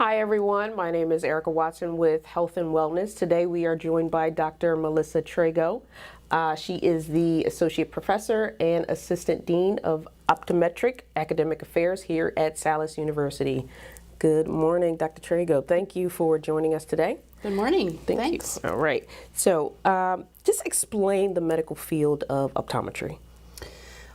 Hi everyone, my name is Erica Watson with Health and Wellness. Today we are joined by Dr. Melissa Trego. She is the Associate Professor and Assistant Dean of Optometric Academic Affairs here at Salus University. Good morning, Dr. Trego. Thank you for joining us today. Good morning. Thanks. All right. So just explain the medical field of optometry.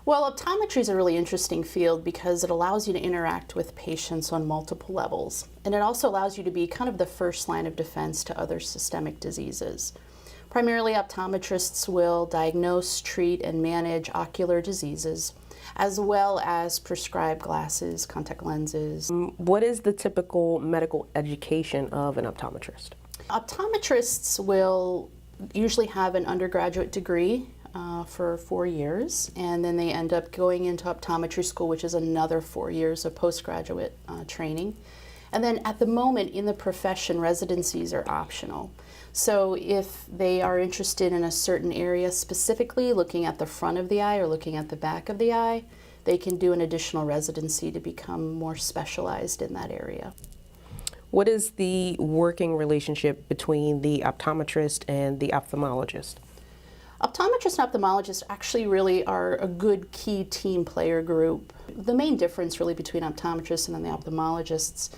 Well, optometry is a really interesting field because it allows you to interact with patients on multiple levels. And it also allows you to be kind of the first line of defense to other systemic diseases. Primarily, optometrists will diagnose, treat, and manage ocular diseases, as well as prescribe glasses, contact lenses. What is the typical medical education of an optometrist? Optometrists will usually have an undergraduate degree for 4 years, and then they end up going into optometry school, which is another 4 years of postgraduate training. And then at the moment in the profession, residencies are optional. So if they are interested in a certain area, specifically looking at the front of the eye or looking at the back of the eye, they can do an additional residency to become more specialized in that area. What is the working relationship between the optometrist and the ophthalmologist? Optometrists and ophthalmologists actually really are a good key team player group. The main difference really between optometrists and then the ophthalmologists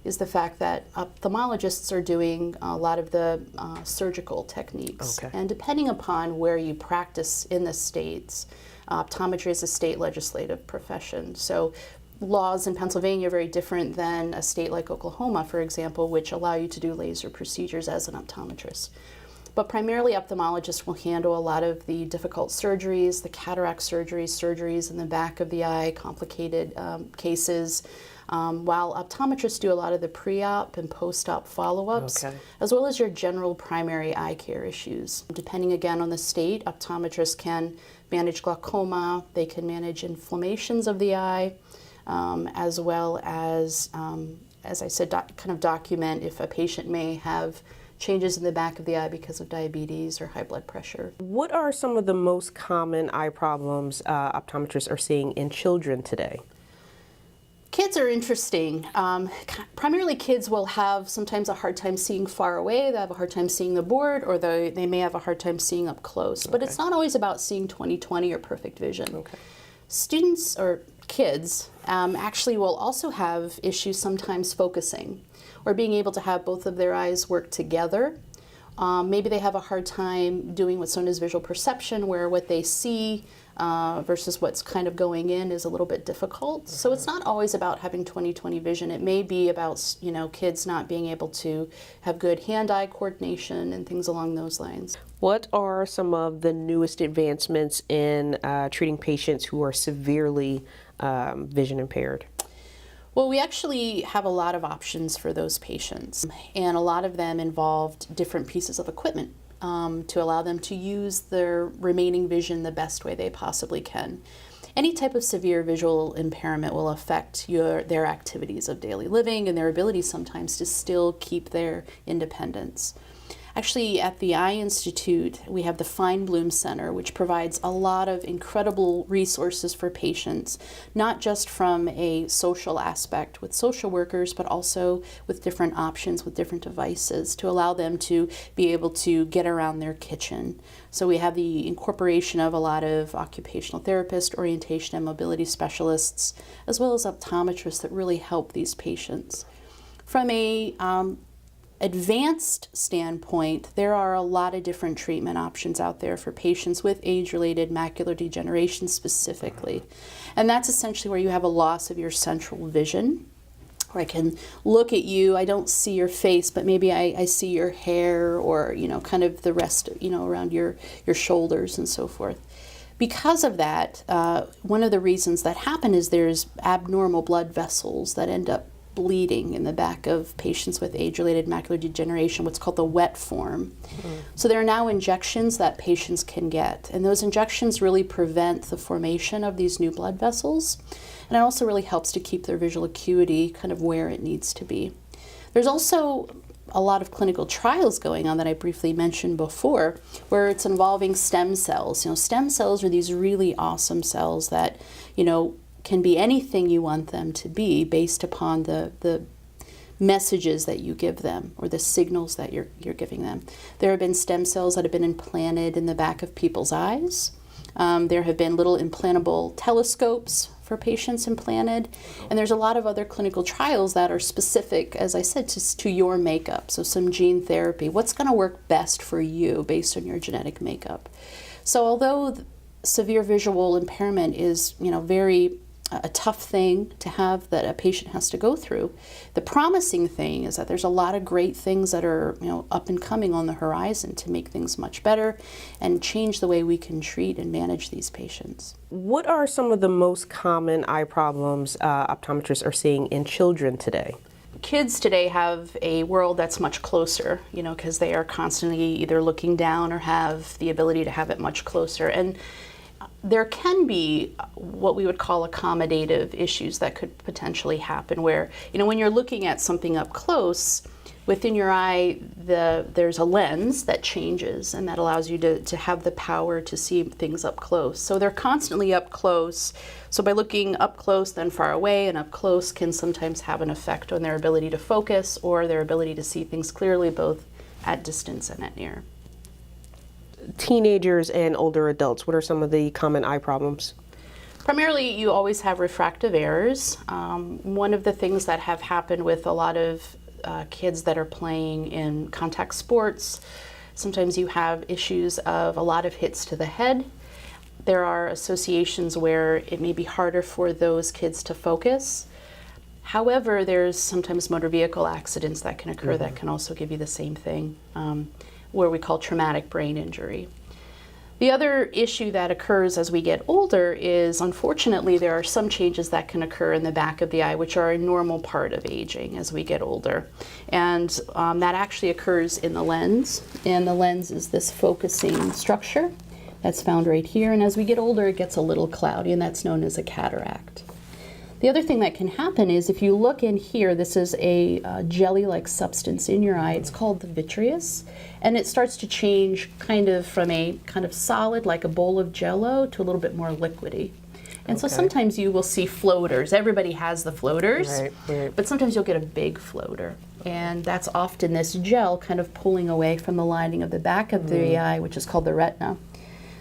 is the fact that ophthalmologists are doing a lot of the surgical techniques. Okay. And depending upon where you practice in the states, optometry is a state legislative profession. So laws in Pennsylvania are very different than a state like Oklahoma, for example, which allow you to do laser procedures as an optometrist. But primarily, ophthalmologists will handle a lot of the difficult surgeries, the cataract surgeries, surgeries in the back of the eye, complicated cases, while optometrists do a lot of the pre-op and post-op follow-ups, as well as your general primary eye care issues. Depending again on the state, optometrists can manage glaucoma, they can manage inflammations of the eye, as well as I said, kind of document if a patient may have changes in the back of the eye because of diabetes or high blood pressure. What are some of the most common eye problems optometrists are seeing in children today? Kids are interesting. Primarily kids will have sometimes a hard time seeing far away, they have a hard time seeing the board, or they may have a hard time seeing up close. But it's not always about seeing 20/20 or perfect vision. Okay. Students or kids actually will also have issues sometimes focusing or being able to have both of their eyes work together. Maybe they have a hard time doing what's known as visual perception, where what they see versus what's kind of going in is a little bit difficult. So it's not always about having 20/20 vision. It may be about, you know, kids not being able to have good hand-eye coordination and things along those lines. What are some of the newest advancements in treating patients who are severely vision impaired? Well, we actually have a lot of options for those patients, and a lot of them involved different pieces of equipment to allow them to use their remaining vision the best way they possibly can. Any type of severe visual impairment will affect their activities of daily living and their ability sometimes to still keep their independence. Actually, at the Eye Institute, we have the Feinblum Center, which provides a lot of incredible resources for patients, not just from a social aspect with social workers, but also with different options, with different devices to allow them to be able to get around their kitchen. So we have the incorporation of a lot of occupational therapists, orientation and mobility specialists, as well as optometrists that really help these patients. From a advanced standpoint, there are a lot of different treatment options out there for patients with age-related macular degeneration specifically. And that's essentially where you have a loss of your central vision, where I can look at you, I don't see your face, but maybe I see your hair or, you know, kind of the rest, you know, around your shoulders and so forth. Because of that, one of the reasons that happen is there's abnormal blood vessels that end up bleeding in the back of patients with age-related macular degeneration, what's called the wet form. So there are now injections that patients can get, and those injections really prevent the formation of these new blood vessels, and it also really helps to keep their visual acuity kind of where it needs to be. There's also a lot of clinical trials going on that I briefly mentioned before, where it's involving stem cells. You know, stem cells are these really awesome cells that, you know, can be anything you want them to be based upon the messages that you give them or the signals that you're giving them. There have been stem cells that have been implanted in the back of people's eyes. There have been little implantable telescopes for patients implanted, and there's a lot of other clinical trials that are specific, as I said, to your makeup. So some gene therapy, what's going to work best for you based on your genetic makeup. So although severe visual impairment is, very a tough thing to have that a patient has to go through, the promising thing is that there's a lot of great things that are up and coming on the horizon to make things much better and change the way we can treat and manage these patients. What are some of the most common eye problems optometrists are seeing in children today? Kids today have a world that's much closer, because they are constantly either looking down or have the ability to have it much closer. And there can be what we would call accommodative issues that could potentially happen where, when you're looking at something up close, within your eye, there's a lens that changes and that allows you to have the power to see things up close. So they're constantly up close. So by looking up close, then far away, and up close can sometimes have an effect on their ability to focus or their ability to see things clearly, both at distance and at near. Teenagers and older adults, what are some of the common eye problems? Primarily, you always have refractive errors. One of the things that have happened with a lot of kids that are playing in contact sports, sometimes you have issues of a lot of hits to the head. There are associations where it may be harder for those kids to focus. However, there's sometimes motor vehicle accidents that can occur that can also give you the same thing, where we call traumatic brain injury. The other issue that occurs as we get older is, unfortunately, there are some changes that can occur in the back of the eye, which are a normal part of aging as we get older. And that actually occurs in the lens. And the lens is this focusing structure that's found right here. And as we get older, it gets a little cloudy, and that's known as a cataract. The other thing that can happen is if you look in here, this is a jelly-like substance in your eye. It's called the vitreous, and it starts to change kind of from a kind of solid, like a bowl of Jell-O, to a little bit more liquidy. And so sometimes you will see floaters. Everybody has the floaters, right. But sometimes you'll get a big floater. And that's often this gel kind of pulling away from the lining of the back of the eye, which is called the retina.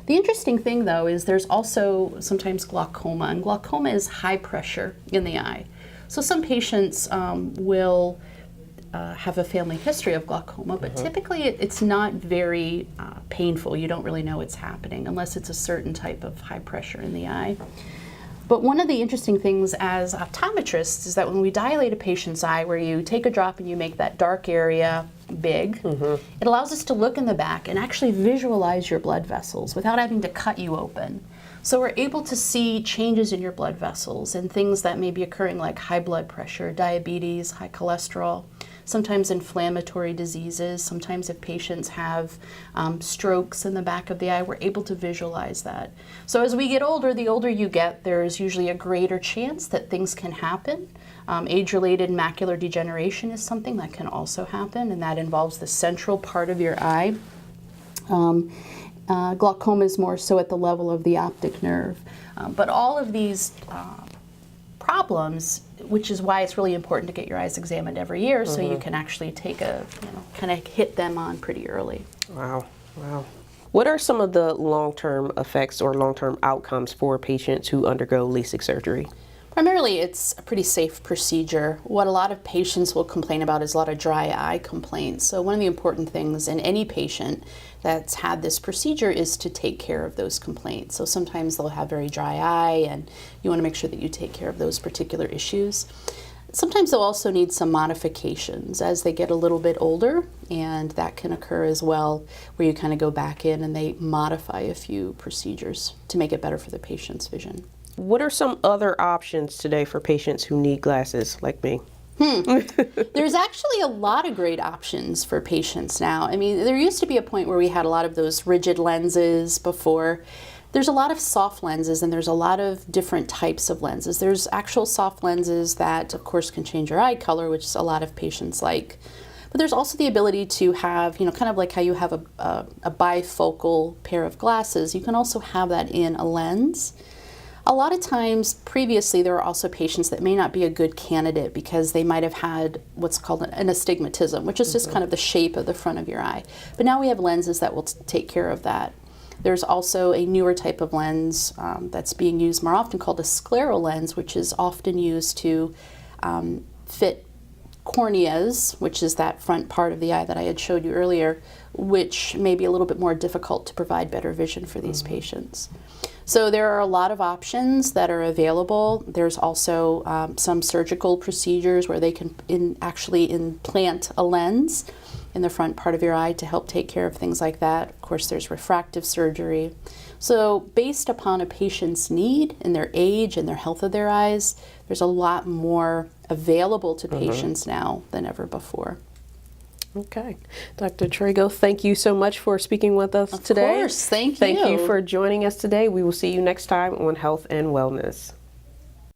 The interesting thing, though, is there's also sometimes glaucoma, and glaucoma is high pressure in the eye. So some patients will have a family history of glaucoma, but typically it's not very painful. You don't really know it's happening unless it's a certain type of high pressure in the eye. But one of the interesting things as optometrists is that when we dilate a patient's eye, where you take a drop and you make that dark area big, it allows us to look in the back and actually visualize your blood vessels without having to cut you open. So we're able to see changes in your blood vessels and things that may be occurring like high blood pressure, diabetes, high cholesterol, sometimes inflammatory diseases. Sometimes if patients have strokes in the back of the eye, we're able to visualize that. So as we get older, the older you get, there's usually a greater chance that things can happen. Age-related macular degeneration is something that can also happen, and that involves the central part of your eye. Glaucoma is more so at the level of the optic nerve. But all of these problems, which is why it's really important to get your eyes examined every year so you can actually take kind of hit them on pretty early. Wow. What are some of the long-term effects or long-term outcomes for patients who undergo LASIK surgery? Primarily, it's a pretty safe procedure. What a lot of patients will complain about is a lot of dry eye complaints. So one of the important things in any patient that's had this procedure is to take care of those complaints. So sometimes they'll have very dry eye, and you want to make sure that you take care of those particular issues. Sometimes they'll also need some modifications as they get a little bit older, and that can occur as well, where you kind of go back in and they modify a few procedures to make it better for the patient's vision. What are some other options today for patients who need glasses like me? There's actually a lot of great options for patients now. I mean, there used to be a point where we had a lot of those rigid lenses before. There's a lot of soft lenses, and there's a lot of different types of lenses. There's actual soft lenses that, of course, can change your eye color, which a lot of patients like. But there's also the ability to have, kind of like how you have a bifocal pair of glasses, you can also have that in a lens. A lot of times, previously, there are also patients that may not be a good candidate because they might have had what's called an astigmatism, which is just kind of the shape of the front of your eye. But now we have lenses that will take care of that. There's also a newer type of lens that's being used more often called a scleral lens, which is often used to fit corneas, which is that front part of the eye that I had showed you earlier, which may be a little bit more difficult to provide better vision for these patients. So there are a lot of options that are available. There's also some surgical procedures where they can actually implant a lens in the front part of your eye to help take care of things like that. Of course, there's refractive surgery. So based upon a patient's need and their age and their health of their eyes, there's a lot more available to patients now than ever before. Okay. Dr. Trego, thank you so much for speaking with us today. Of course, thank you. Thank you for joining us today. We will see you next time on Health and Wellness.